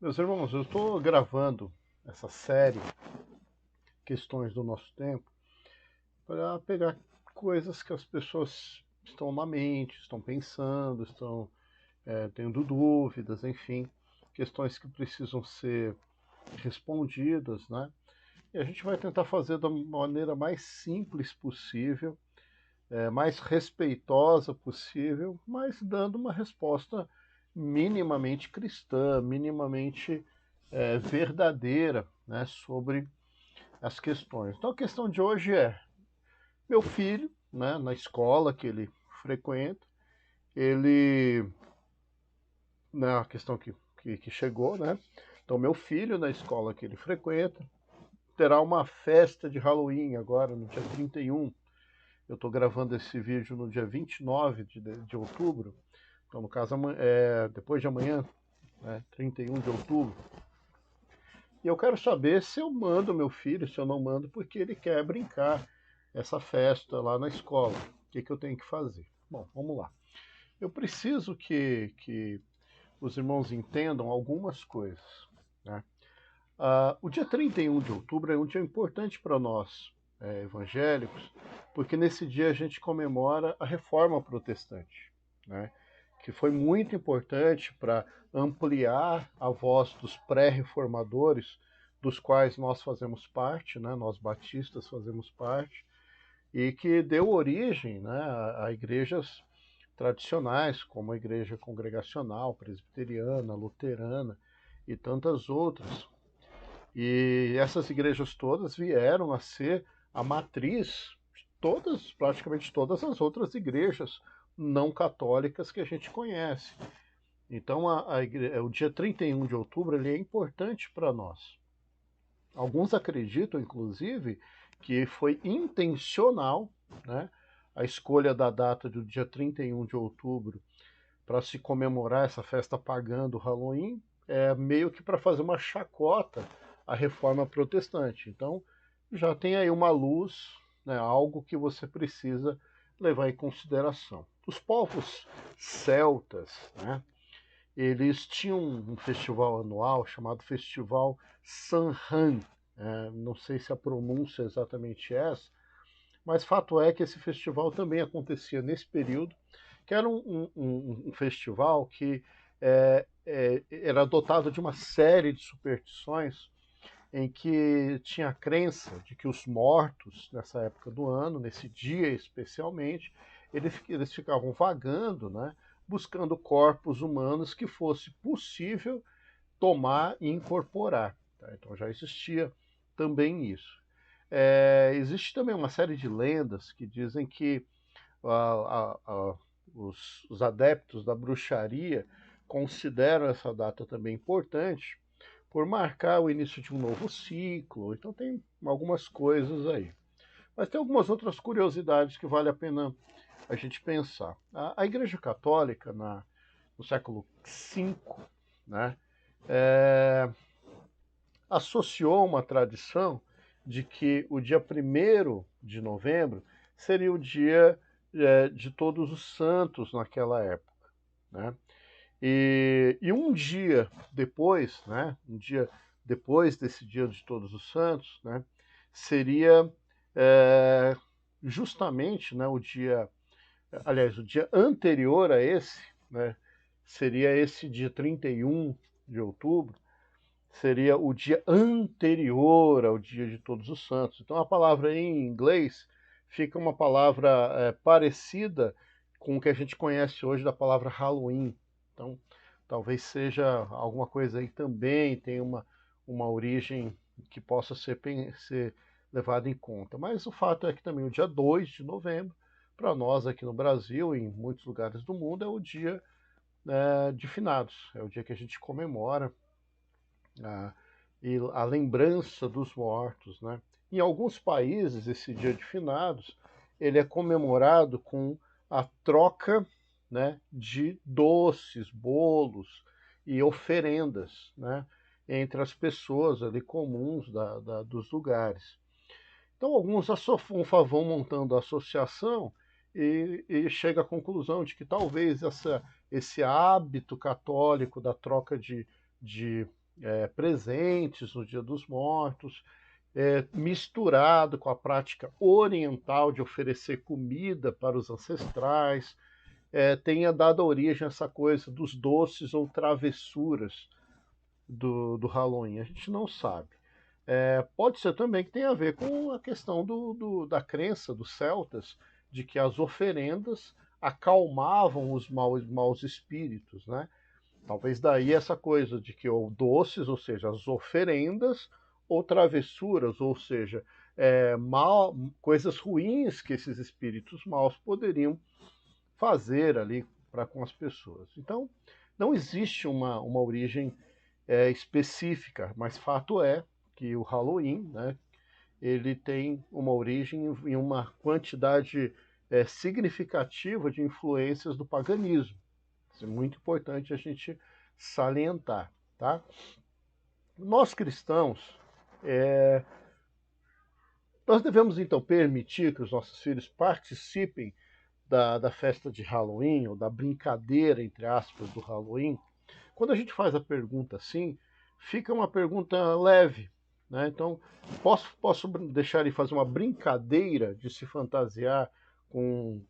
Meus irmãos, eu estou gravando essa série Questões do Nosso Tempo para pegar coisas que as pessoas estão na mente, estão pensando, estão tendo dúvidas, enfim, questões que precisam ser respondidas, né? E a gente vai tentar fazer da maneira mais simples possível, mais respeitosa possível, mas dando uma resposta minimamente cristã, minimamente verdadeira, né, sobre as questões. Então a questão de hoje é: meu filho, né, na escola que ele frequenta, ele, né, a questão que chegou, né? Então meu filho na escola que ele frequenta terá uma festa de Halloween agora no dia 31. Eu estou gravando esse vídeo no dia 29 de outubro, então no caso depois de amanhã, né, 31 de outubro. E eu quero saber se eu mando meu filho, se eu não mando, porque ele quer brincar essa festa lá na escola. O que eu tenho que fazer? Bom, vamos lá. Eu preciso que os irmãos entendam algumas coisas, né? O dia 31 de outubro é um dia importante para nós, evangélicos, porque nesse dia a gente comemora a Reforma Protestante, né? Que foi muito importante para ampliar a voz dos pré-reformadores, dos quais nós fazemos parte, né? Nós batistas fazemos parte, e que deu origem, né, a igrejas tradicionais, como a igreja congregacional, presbiteriana, luterana e tantas outras. E essas igrejas todas vieram a ser a matriz de todas, praticamente todas as outras igrejas não católicas que a gente conhece. Então, o dia 31 de outubro ele é importante para nós. Alguns acreditam, inclusive, que foi intencional, né, a escolha da data do dia 31 de outubro para se comemorar essa festa pagã do Halloween, meio que para fazer uma chacota à reforma protestante. Então, já tem aí uma luz, né, algo que você precisa levar em consideração. Os povos celtas, né, eles tinham um festival anual chamado Festival Samhain. Não sei se a pronúncia é exatamente essa, mas fato é que esse festival também acontecia nesse período, que era um festival que era dotado de uma série de superstições em que tinha a crença de que os mortos, nessa época do ano, nesse dia especialmente, eles ficavam vagando, né, buscando corpos humanos que fosse possível tomar e incorporar. Tá? Então já existia também isso. Existe também uma série de lendas que dizem que os adeptos da bruxaria consideram essa data também importante por marcar o início de um novo ciclo. Então tem algumas coisas aí. Mas tem algumas outras curiosidades que vale a pena a gente pensar. A Igreja Católica, no século V, né, é, associou uma tradição de que o dia 1º de novembro seria o dia de todos os santos naquela época, né? E um dia depois, né, um dia depois desse dia de todos os santos, né, seria é, justamente, né, o dia anterior a esse, né, seria esse dia 31 de outubro, seria o dia anterior ao dia de Todos os Santos. Então a palavra em inglês fica uma palavra parecida com o que a gente conhece hoje da palavra Halloween. Então talvez seja alguma coisa aí também, tem uma origem que possa ser levada em conta. Mas o fato é que também o dia 2 de novembro, para nós aqui no Brasil e em muitos lugares do mundo, é o dia de finados, é o dia que a gente comemora a, a lembrança dos mortos, né? Em alguns países, esse dia de finados, ele é comemorado com a troca, né, de doces, bolos e oferendas, né, entre as pessoas ali comuns dos lugares. Então, alguns vão montando a associação e chega à conclusão de que talvez esse hábito católico da troca de presentes no Dia dos Mortos, misturado com a prática oriental de oferecer comida para os ancestrais, tenha dado origem a essa coisa dos doces ou travessuras do Halloween. A gente não sabe. Pode ser também que tenha a ver com a questão da crença dos celtas de que as oferendas acalmavam os maus espíritos, né? Talvez daí essa coisa de que ou doces, ou seja, as oferendas, ou travessuras, ou seja, coisas ruins que esses espíritos maus poderiam fazer ali para com as pessoas. Então, não existe uma origem específica, mas fato é que o Halloween, né, ele tem uma origem em uma quantidade significativa de influências do paganismo. Isso é muito importante a gente salientar, tá? Nós cristãos, nós devemos então permitir que os nossos filhos participem da festa de Halloween, ou da brincadeira, entre aspas, do Halloween. Quando a gente faz a pergunta assim, fica uma pergunta leve, né? Então, posso deixar ele fazer uma brincadeira de se fantasiar com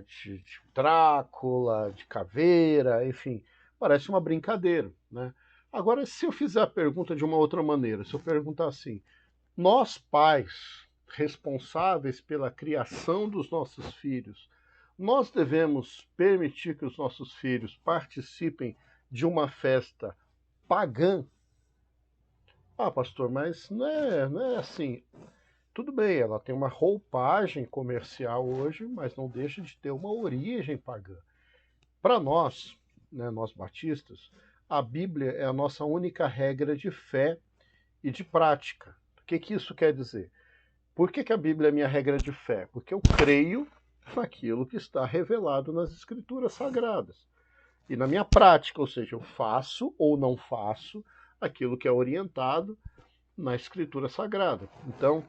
de Drácula, de caveira, enfim, parece uma brincadeira, né? Agora, se eu fizer a pergunta de uma outra maneira, se eu perguntar assim, nós pais responsáveis pela criação dos nossos filhos, nós devemos permitir que os nossos filhos participem de uma festa pagã? Ah, pastor, mas não é assim. Tudo bem, ela tem uma roupagem comercial hoje, mas não deixa de ter uma origem pagã. Para nós, né, nós batistas, a Bíblia é a nossa única regra de fé e de prática. O que isso quer dizer? Por que a Bíblia é minha regra de fé? Porque eu creio naquilo que está revelado nas Escrituras Sagradas. E na minha prática, ou seja, eu faço ou não faço aquilo que é orientado na Escritura Sagrada. Então,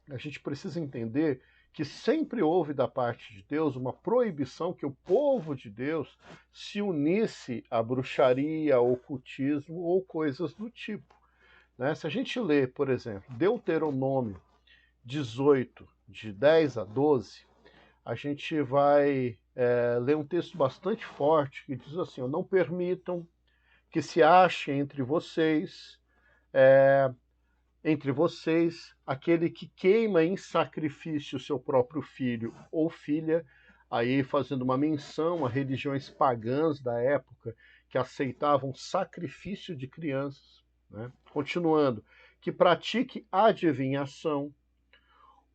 a gente precisa entender que sempre houve da parte de Deus uma proibição que o povo de Deus se unisse à bruxaria, ao ocultismo ou coisas do tipo, né? Se a gente lê, por exemplo, Deuteronômio 18, de 10 a 12, a gente vai ler um texto bastante forte que diz assim: não permitam que se ache entre vocês aquele que queima em sacrifício o seu próprio filho ou filha, aí fazendo uma menção a religiões pagãs da época que aceitavam sacrifício de crianças, né? Continuando, que pratique adivinhação,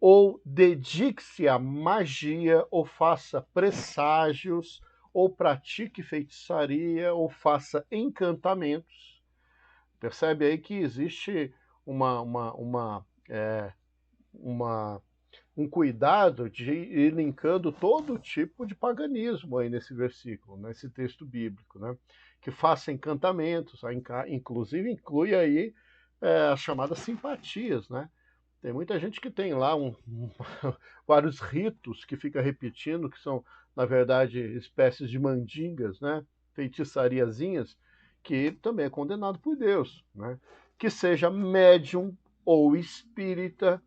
ou dedique-se à magia, ou faça presságios, ou pratique feitiçaria, ou faça encantamentos. Percebe aí que existe um cuidado de ir linkando todo tipo de paganismo aí nesse versículo, nesse texto bíblico, né? Que faça encantamentos, inclusive inclui aí as chamadas simpatias, né? Tem muita gente que tem lá vários ritos que fica repetindo, que são, na verdade, espécies de mandingas, né? Feitiçariazinhas, que também é condenado por Deus, né? Que seja médium ou espírita,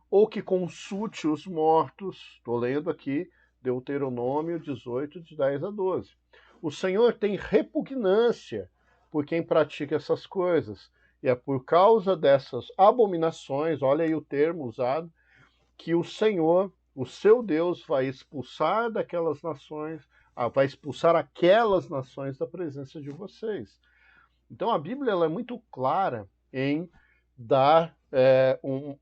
ou que consulte os mortos. Estou lendo aqui Deuteronômio 18, de 10 a 12. O Senhor tem repugnância por quem pratica essas coisas. E é por causa dessas abominações, olha aí o termo usado, que o Senhor, o seu Deus, vai expulsar daquelas nações, vai expulsar aquelas nações da presença de vocês. Então a Bíblia ela é muito clara em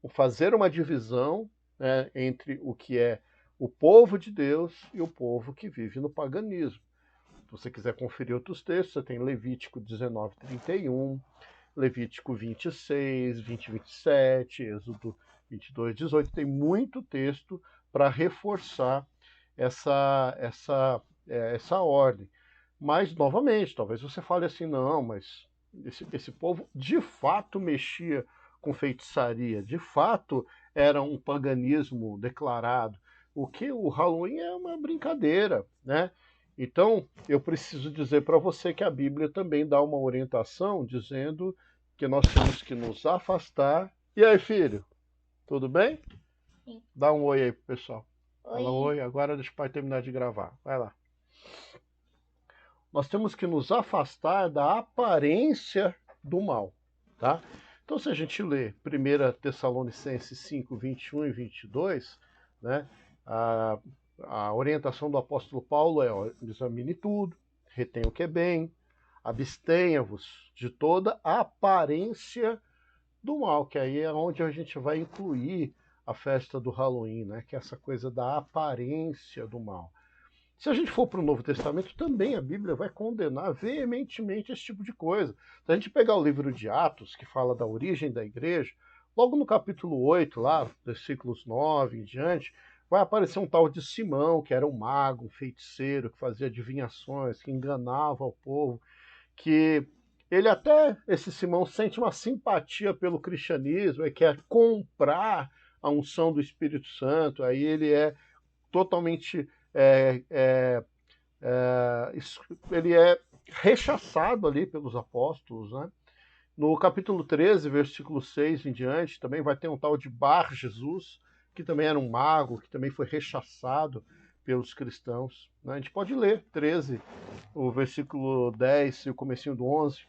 fazer uma divisão, né, entre o que é o povo de Deus e o povo que vive no paganismo. Se você quiser conferir outros textos, você tem Levítico 19, 31, Levítico 26, 20, 27, Êxodo 22, 18. Tem muito texto para reforçar essa ordem. Mas, novamente, talvez você fale assim, não, mas esse povo de fato mexia com feitiçaria, de fato era um paganismo declarado. O que o Halloween é uma brincadeira, né? Então, eu preciso dizer para você que a Bíblia também dá uma orientação dizendo que nós temos que nos afastar. E aí, filho? Tudo bem? Sim. Dá um oi aí pro pessoal. Oi. Fala oi, agora deixa o pai terminar de gravar. Vai lá. Nós temos que nos afastar da aparência do mal, tá? Então, se a gente lê 1 Tessalonicenses 5, 21 e 22, né, a, a orientação do apóstolo Paulo é: ó, examine tudo, retenha o que é bem, abstenha-vos de toda a aparência do mal, que aí é onde a gente vai incluir a festa do Halloween, né, que é essa coisa da aparência do mal. Se a gente for para o Novo Testamento, também a Bíblia vai condenar veementemente esse tipo de coisa. Se a gente pegar o livro de Atos, que fala da origem da igreja, logo no capítulo 8, lá, versículos 9 em diante, vai aparecer um tal de Simão, que era um mago, um feiticeiro, que fazia adivinhações, que enganava o povo, que ele até, esse Simão, sente uma simpatia pelo cristianismo e quer comprar a unção do Espírito Santo, aí ele é totalmente é, é, ele é rechaçado ali pelos apóstolos, né? No capítulo 13, versículo 6 em diante, também vai ter um tal de Bar Jesus, que também era um mago, que também foi rechaçado pelos cristãos, né? A gente pode ler 13, o versículo 10 e o comecinho do 11.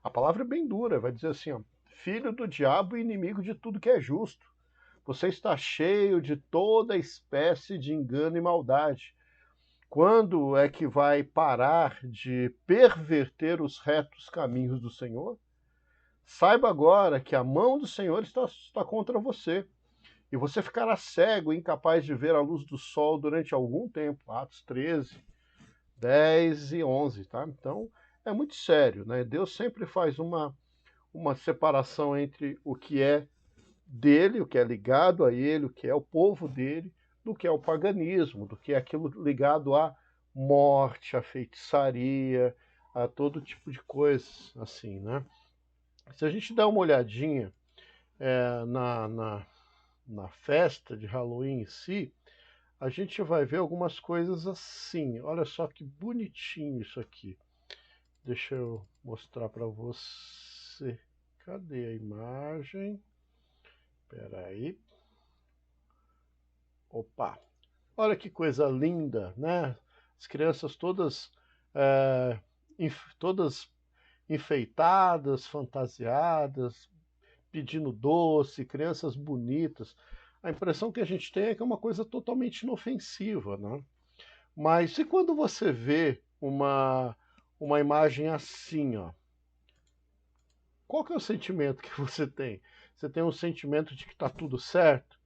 A palavra é bem dura, vai dizer assim, ó: filho do diabo e inimigo de tudo que é justo. Você está cheio de toda espécie de engano e maldade. Quando é que vai parar de perverter os retos caminhos do Senhor? Saiba agora que a mão do Senhor está contra você, e você ficará cego e incapaz de ver a luz do sol durante algum tempo. Atos 13, 10 e 11, tá? Então, é muito sério, né? Deus sempre faz uma separação entre o que é dele, o que é ligado a ele, o que é o povo dele, do que é o paganismo, do que é aquilo ligado à morte, à feitiçaria, a todo tipo de coisas assim, né? Se a gente dá uma olhadinha na festa de Halloween em si, a gente vai ver algumas coisas assim. Olha só que bonitinho isso aqui. Deixa eu mostrar para você. Cadê a imagem? Espera aí. Opa! Olha que coisa linda, né? As crianças é, todas enfeitadas, fantasiadas, pedindo doce, crianças bonitas. A impressão que a gente tem é que é uma coisa totalmente inofensiva, né? Mas e quando você vê uma imagem assim, ó? Qual que é o sentimento que você tem? Você tem um sentimento de que está tudo certo?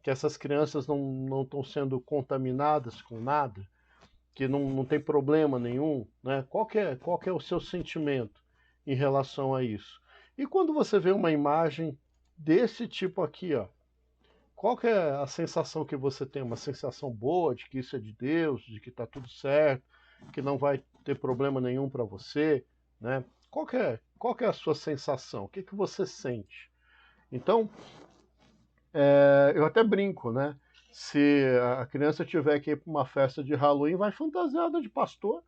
Que essas crianças não estão sendo contaminadas com nada? Que não tem problema nenhum, né? Qual que é o seu sentimento em relação a isso? E quando você vê uma imagem desse tipo aqui, ó, qual que é a sensação que você tem? Uma sensação boa de que isso é de Deus, de que está tudo certo, que não vai ter problema nenhum para você, né? Qual que é a sua sensação? O que, que você sente? Então, eu até brinco, né? Se a criança tiver que ir para uma festa de Halloween, vai fantasiada de pastor,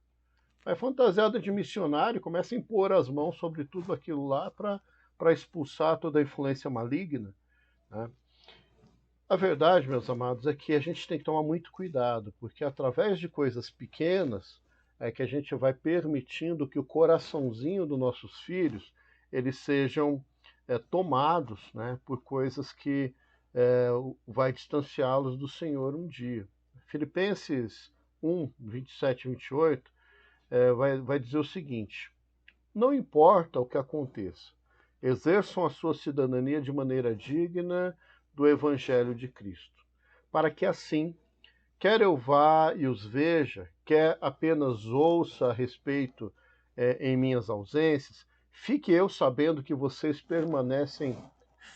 vai fantasiada de missionário, começa a impor as mãos sobre tudo aquilo lá para expulsar toda a influência maligna, né? A verdade, meus amados, é que a gente tem que tomar muito cuidado, porque através de coisas pequenas é que a gente vai permitindo que o coraçãozinho dos nossos filhos eles sejam tomados, né, por coisas que vai distanciá-los do Senhor um dia. Filipenses 1, 27 e 28 vai dizer o seguinte: não importa o que aconteça, exerçam a sua cidadania de maneira digna do Evangelho de Cristo, para que assim, quer eu vá e os veja, quer apenas ouça a respeito em minhas ausências, fique eu sabendo que vocês permanecem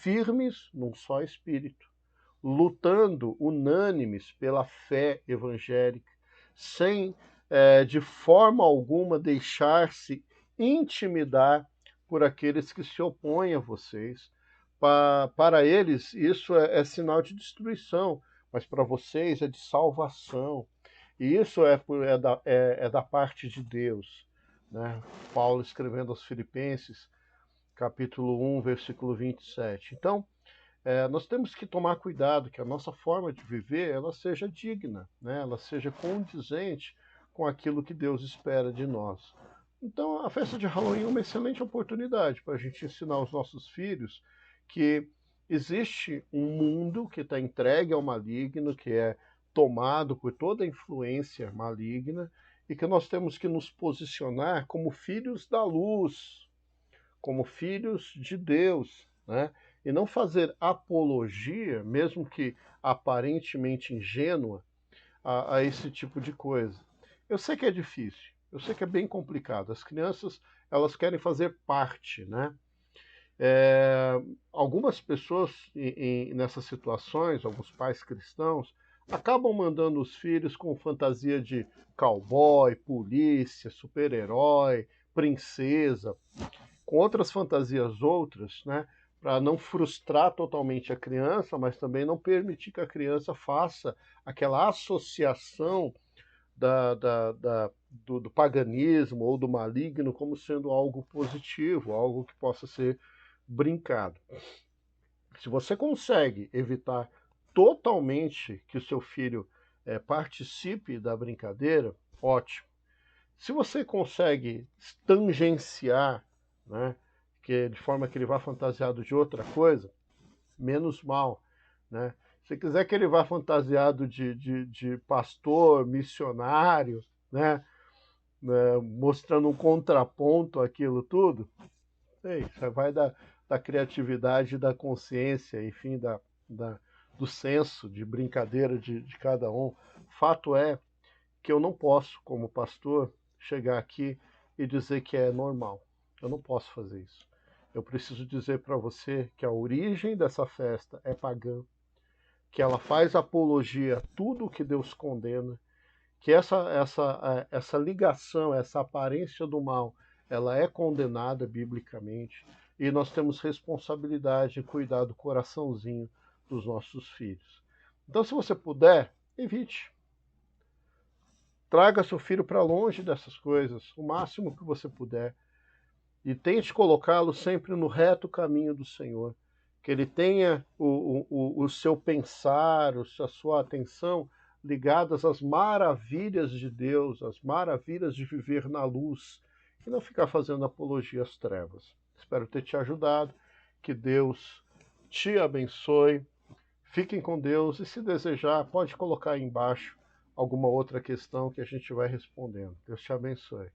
firmes num só espírito, lutando unânimes pela fé evangélica, sem de forma alguma deixar-se intimidar por aqueles que se opõem a vocês. Para eles, isso é sinal de destruição, mas para vocês é de salvação. E isso é da parte de Deus, né? Paulo escrevendo aos Filipenses, capítulo 1, versículo 27. Então, nós temos que tomar cuidado que a nossa forma de viver ela seja digna, né? Ela seja condizente com aquilo que Deus espera de nós. Então, a festa de Halloween é uma excelente oportunidade para a gente ensinar aos nossos filhos que existe um mundo que está entregue ao maligno, que é tomado por toda a influência maligna, e que nós temos que nos posicionar como filhos da luz, como filhos de Deus, né? E não fazer apologia, mesmo que aparentemente ingênua, a esse tipo de coisa. Eu sei que é difícil, eu sei que é bem complicado. As crianças, elas querem fazer parte, né? É, algumas pessoas nessas situações, alguns pais cristãos, acabam mandando os filhos com fantasia de cowboy, polícia, super-herói, princesa, com outras fantasias outras, né? Para não frustrar totalmente a criança, mas também não permitir que a criança faça aquela associação do paganismo ou do maligno como sendo algo positivo, algo que possa ser brincado. Se você consegue evitar totalmente que o seu filho participe da brincadeira, ótimo. Se você consegue tangenciar, né, de forma que ele vá fantasiado de outra coisa, menos mal. Né? Se quiser que ele vá fantasiado de pastor, missionário, né, mostrando um contraponto àquilo tudo, isso vai da criatividade, da consciência, enfim, do senso de brincadeira de cada um. Fato é que eu não posso, como pastor, chegar aqui e dizer que é normal. Eu não posso fazer isso. Eu preciso dizer para você que a origem dessa festa é pagã, que ela faz apologia a tudo o que Deus condena, que essa ligação, essa aparência do mal, ela é condenada biblicamente e nós temos responsabilidade em cuidar do coraçãozinho dos nossos filhos. Então, se você puder, evite. Traga seu filho para longe dessas coisas, o máximo que você puder, e tente colocá-lo sempre no reto caminho do Senhor. Que ele tenha o seu pensar, a sua atenção ligadas às maravilhas de Deus, às maravilhas de viver na luz, e não ficar fazendo apologia às trevas. Espero ter te ajudado. Que Deus te abençoe. Fiquem com Deus e, se desejar, pode colocar aí embaixo alguma outra questão que a gente vai respondendo. Deus te abençoe.